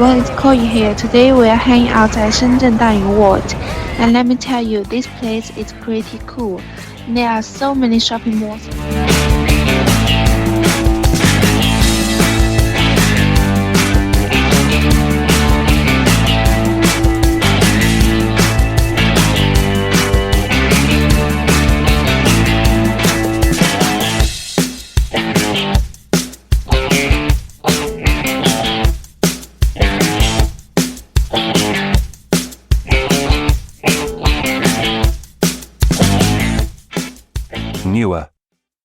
everyone, it's Koi here. Today we are hanging out at Shenzhen Danyun World. And let me tell you, this place is pretty cool. There are so many shopping malls. NEEWER